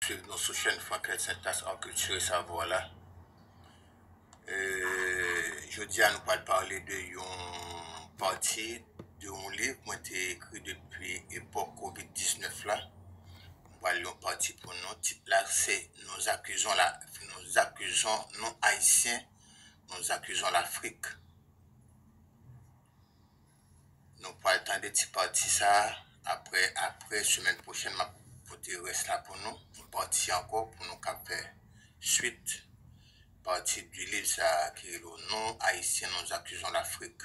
suivre nos chaînes Franklin Saint-Tas en culture et savoir là. Je dis à nous pas parler de une partie de un livre qui a été écrit depuis l'époque Covid-19 là. On va lire une partie pour nous. Titre là, c'est nous accusons nous haïtiens, nous accusons l'Afrique. Nous pas attendre cette partie ça. Après semaine prochaine, ma pote reste là pour nous. Une partie encore pour nous faire suite. Partie du livre ça, qui est le nom haïtien, nous accusons l'Afrique.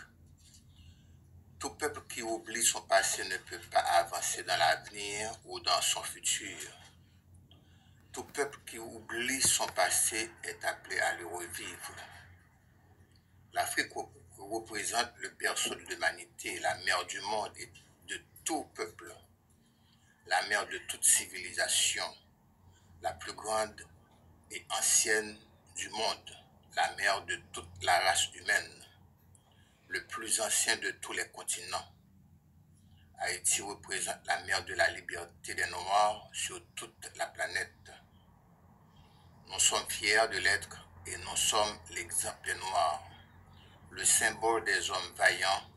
Tout peuple qui oublie son passé ne peut pas avancer dans l'avenir ou dans son futur. Tout peuple qui oublie son passé est appelé à le revivre. L'Afrique représente le berceau de l'humanité, la mère du monde et de tout peuple, la mère de toute civilisation, la plus grande et ancienne du monde, la mère de toute la race humaine, le plus ancien de tous les continents. Haïti représente la mère de la liberté des Noirs sur toute la planète. Nous sommes fiers de l'être et nous sommes l'exemple noir, le symbole des hommes vaillants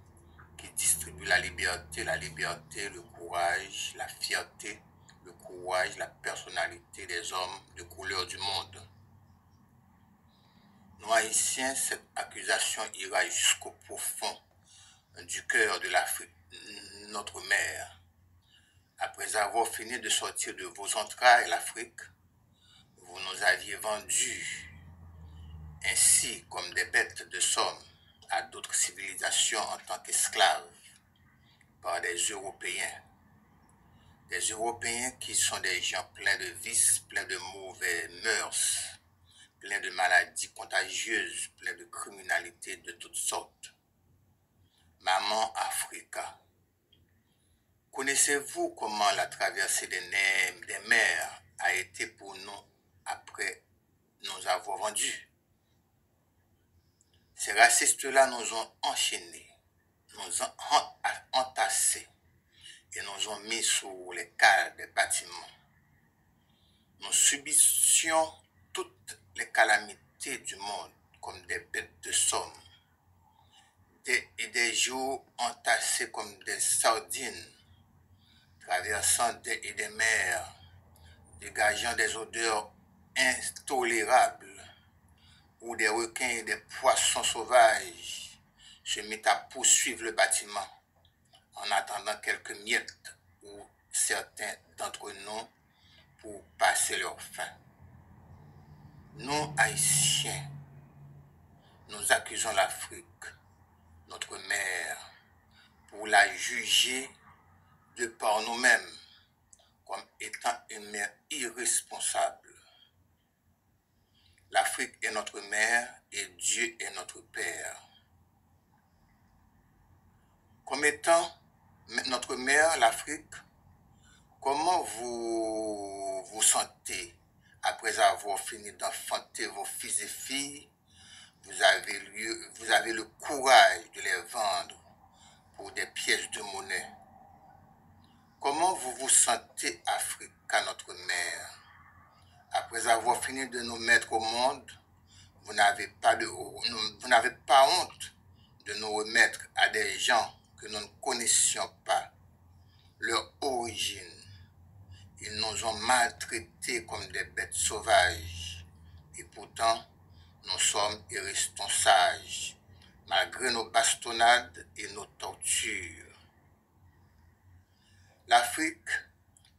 qui distribuent la liberté, le courage, la fierté, le courage, la personnalité des hommes de couleur du monde. Nous Haïtiens, cette accusation ira jusqu'au profond du cœur de l'Afrique, notre mère. Après avoir fini de sortir de vos entrailles l'Afrique, vous nous aviez vendus ainsi comme des bêtes de somme à d'autres civilisations en tant qu'esclaves par des Européens. Des Européens qui sont des gens pleins de vices, pleins de mauvais mœurs, pleins de maladies contagieuses, pleins de criminalité de toutes sortes. Maman Africa, connaissez-vous comment la traversée des mers a été pour nous après nous avoir vendus? Ces racistes-là nous ont enchaînés, nous ont entassés et nous ont mis sur les cales des bâtiments. Nous subissions toutes les calamités du monde comme des bêtes de somme. Des jours entassés comme des sardines, traversant des mers, dégageant des odeurs intolérables, où des requins et des poissons sauvages se mettent à poursuivre le bâtiment en attendant quelques miettes ou certains d'entre nous pour passer leur faim. Nous, Haïtiens, nous accusons l'Afrique, notre mère, pour la juger de par nous-mêmes comme étant une mère irresponsable. L'Afrique est notre mère et Dieu est notre Père. Comme étant notre mère, l'Afrique, comment vous vous sentez après avoir fini d'enfanter vos fils et filles? Vous avez le courage de les vendre pour des pièces de monnaie. Comment vous vous sentez, Africa, notre mère? Après avoir fini de nous mettre au monde, vous n'avez pas honte de nous remettre à des gens que nous ne connaissions pas, leur origine. Ils nous ont maltraités comme des bêtes sauvages. Et pourtant, nous sommes et restons sages, malgré nos bastonnades et nos tortures. L'Afrique,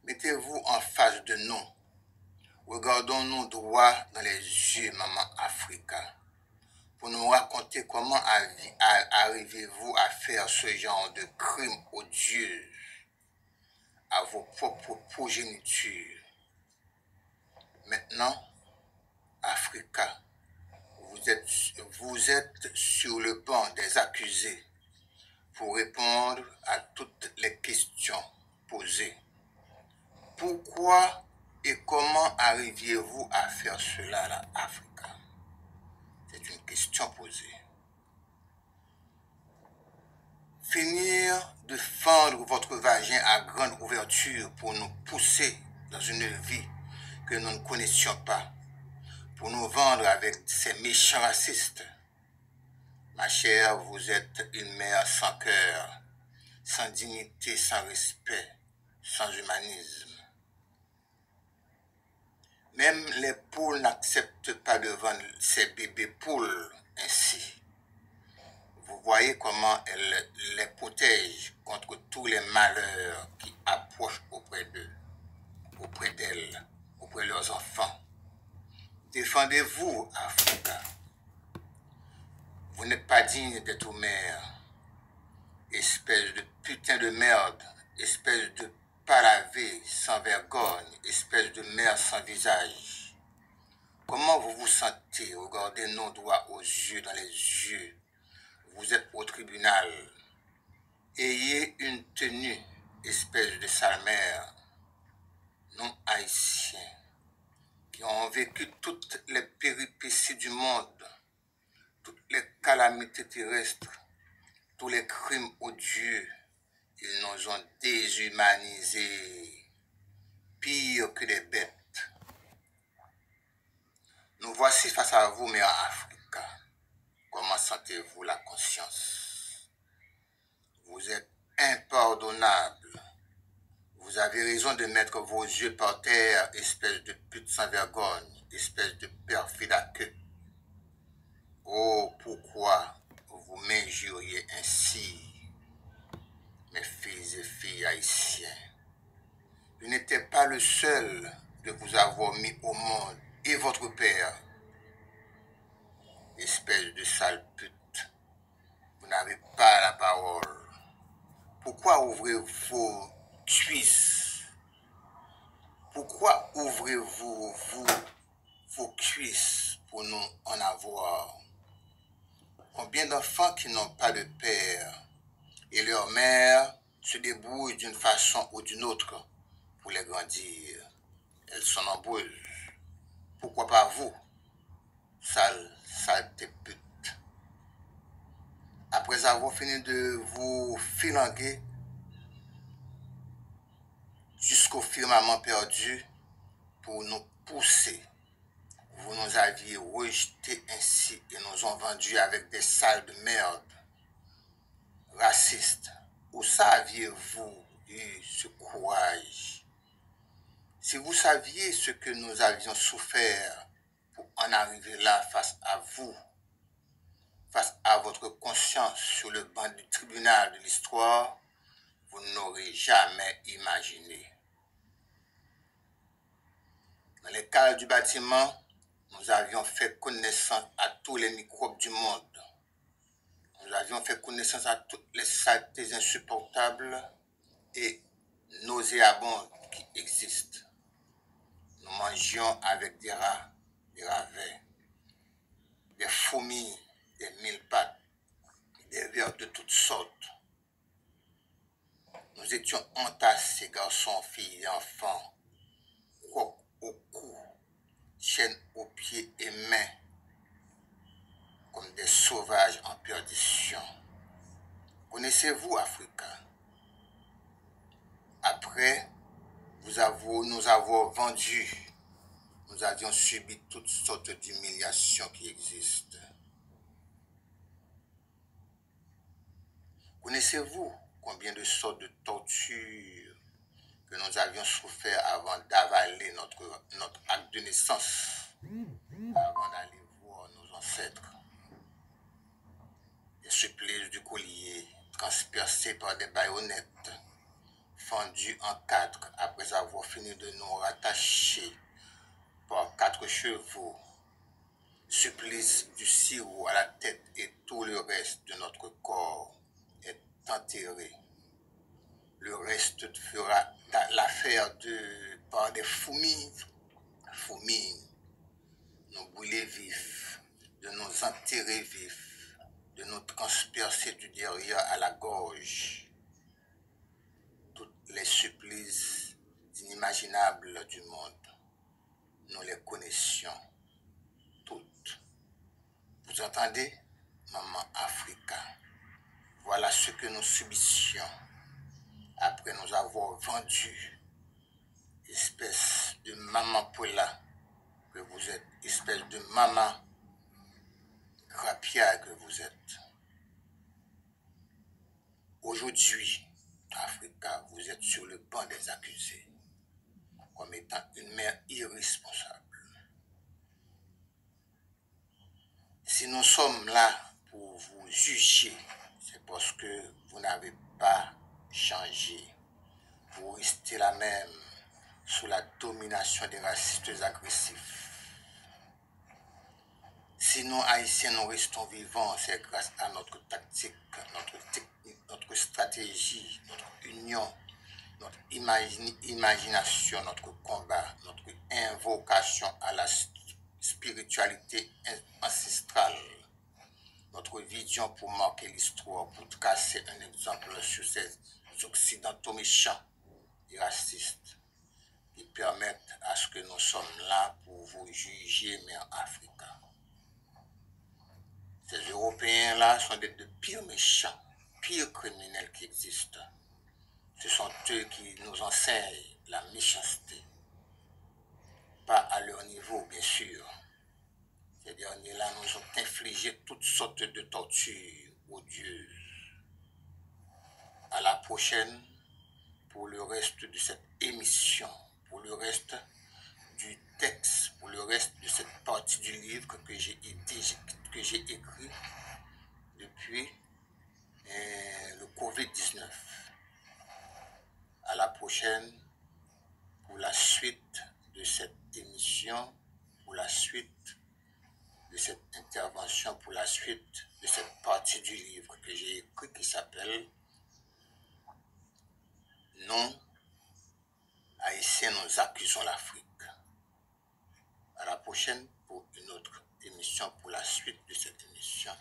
mettez-vous en face de nous. Regardons-nous droit dans les yeux, maman Africa, pour nous raconter comment arrivez-vous à faire ce genre de crime odieux à vos propres progénitures. Maintenant, Africa, vous êtes sur le banc des accusés pour répondre à toutes les questions posées. Pourquoi et comment arriviez-vous à faire cela, là, Africa? C'est une question posée. Finir de fendre votre vagin à grande ouverture pour nous pousser dans une vie que nous ne connaissions pas pour nous vendre avec ces méchants racistes. Ma chère, vous êtes une mère sans cœur, sans dignité, sans respect, sans humanisme. Même les poules n'acceptent pas de vendre ces bébés poules ainsi. Vous voyez comment elle les protège contre tous les malheurs qui approchent auprès d'eux, auprès d'elles, auprès de leurs enfants. Défendez-vous, Africa. Vous n'êtes pas digne d'être mère. Espèce de putain de merde, espèce de palavé sans vergogne, espèce de mère sans visage. Comment vous vous sentez? Regardez-nous droit aux yeux, dans les yeux. Vous êtes au tribunal. Ayez une tenue, espèce de sale mère. Non haïtiens, qui ont vécu toutes les péripéties du monde, toutes les calamités terrestres, tous les crimes odieux, ils nous ont déshumanisés, pire que des bêtes. Nous voici face à vous, mère Africa. Comment sentez-vous la conscience? Vous êtes impardonnable. Vous avez raison de mettre vos yeux par terre, espèce de pute sans vergogne, espèce de perfide à queue. Oh, pourquoi vous m'injuriez ainsi, mes fils et filles haïtiens? Je n'étais pas le seul de vous avoir mis au monde, et votre père, espèce de sale pute. Vous n'avez pas la parole. Pourquoi ouvrez vos cuisses? Pourquoi ouvrez-vous vos cuisses pour nous en avoir? Combien d'enfants qui n'ont pas de père et leur mère se débrouillent d'une façon ou d'une autre pour les grandir? Elles sont nombreuses. Pourquoi pas vous, saleté pute? Après avoir fini de vous filanguer jusqu'au firmament perdu pour nous pousser, vous nous aviez rejetés ainsi et nous ont vendus avec des salles de merde, racistes. Où saviez-vous eu ce courage? Si vous saviez ce que nous avions souffert pour en arriver là face à vous, face à votre conscience sur le banc du tribunal de l'histoire, vous n'aurez jamais imaginé. Dans les cales du bâtiment, nous avions fait connaissance à tous les microbes du monde. Nous avions fait connaissance à toutes les saletés insupportables et nauséabondes qui existent. Nous mangions avec des rats, des ravets, des fourmis, des mille-pattes, des vers de toutes sortes. Nous étions entassés, garçons, filles et enfants, crocs au cou, chaînes aux pieds et mains, comme des sauvages en perdition. Connaissez-vous Africa? Après nous avoir vendus, nous avions subi toutes sortes d'humiliations qui existent. Connaissez-vous combien de sortes de tortures que nous avions souffert avant d'avaler notre acte de naissance, avant d'aller voir nos ancêtres? Des supplices du collier, transpercés par des baïonnettes, fendus en quatre après avoir fini de nous rattacher par 4 chevaux, supplice du sirop à la tête et tout le reste de notre corps est enterré. Le reste fera l'affaire par des fourmis, nous brûler vifs, de nous enterrer vifs, de nous transpercer du derrière à la gorge. Toutes les supplices inimaginables du monde, nous les connaissions toutes. Vous entendez, maman Africa? Voilà ce que nous subissions après nous avoir vendus, espèce de maman Paula que vous êtes, espèce de maman Rapia que vous êtes. Aujourd'hui, Africa, vous êtes sur le banc des accusés comme étant une mère irresponsable. Si nous sommes là pour vous juger, c'est parce que vous n'avez pas changé. Vous restez la même sous la domination des racistes agressifs. Si nous, Haïtiens, nous restons vivants, c'est grâce à notre tactique, notre technique, notre stratégie, notre union, notre imagination, notre combat, notre invocation à la spiritualité ancestrale, notre vision pour marquer l'histoire, pour tracer un exemple sur ces occidentaux méchants et racistes qui permettent à ce que nous sommes là pour vous juger, mais en Afrique. Ces Européens-là sont de pires méchants, pires criminels qui existent. Ce sont eux qui nous enseignent la méchanceté. Pas à leur niveau, bien sûr. Ces derniers-là nous ont infligé toutes sortes de tortures odieuses. À la prochaine pour le reste de cette émission, pour le reste du texte, pour le reste de cette partie du livre que j'ai écrit depuis le Covid-19. À la prochaine pour la suite de cette émission, pour la suite de cette intervention, pour la suite de cette partie du livre que j'ai écrit qui s'appelle « Nous, Haïtiens, nous accusons l'Afrique ». À la prochaine pour une autre émission, pour la suite de cette émission.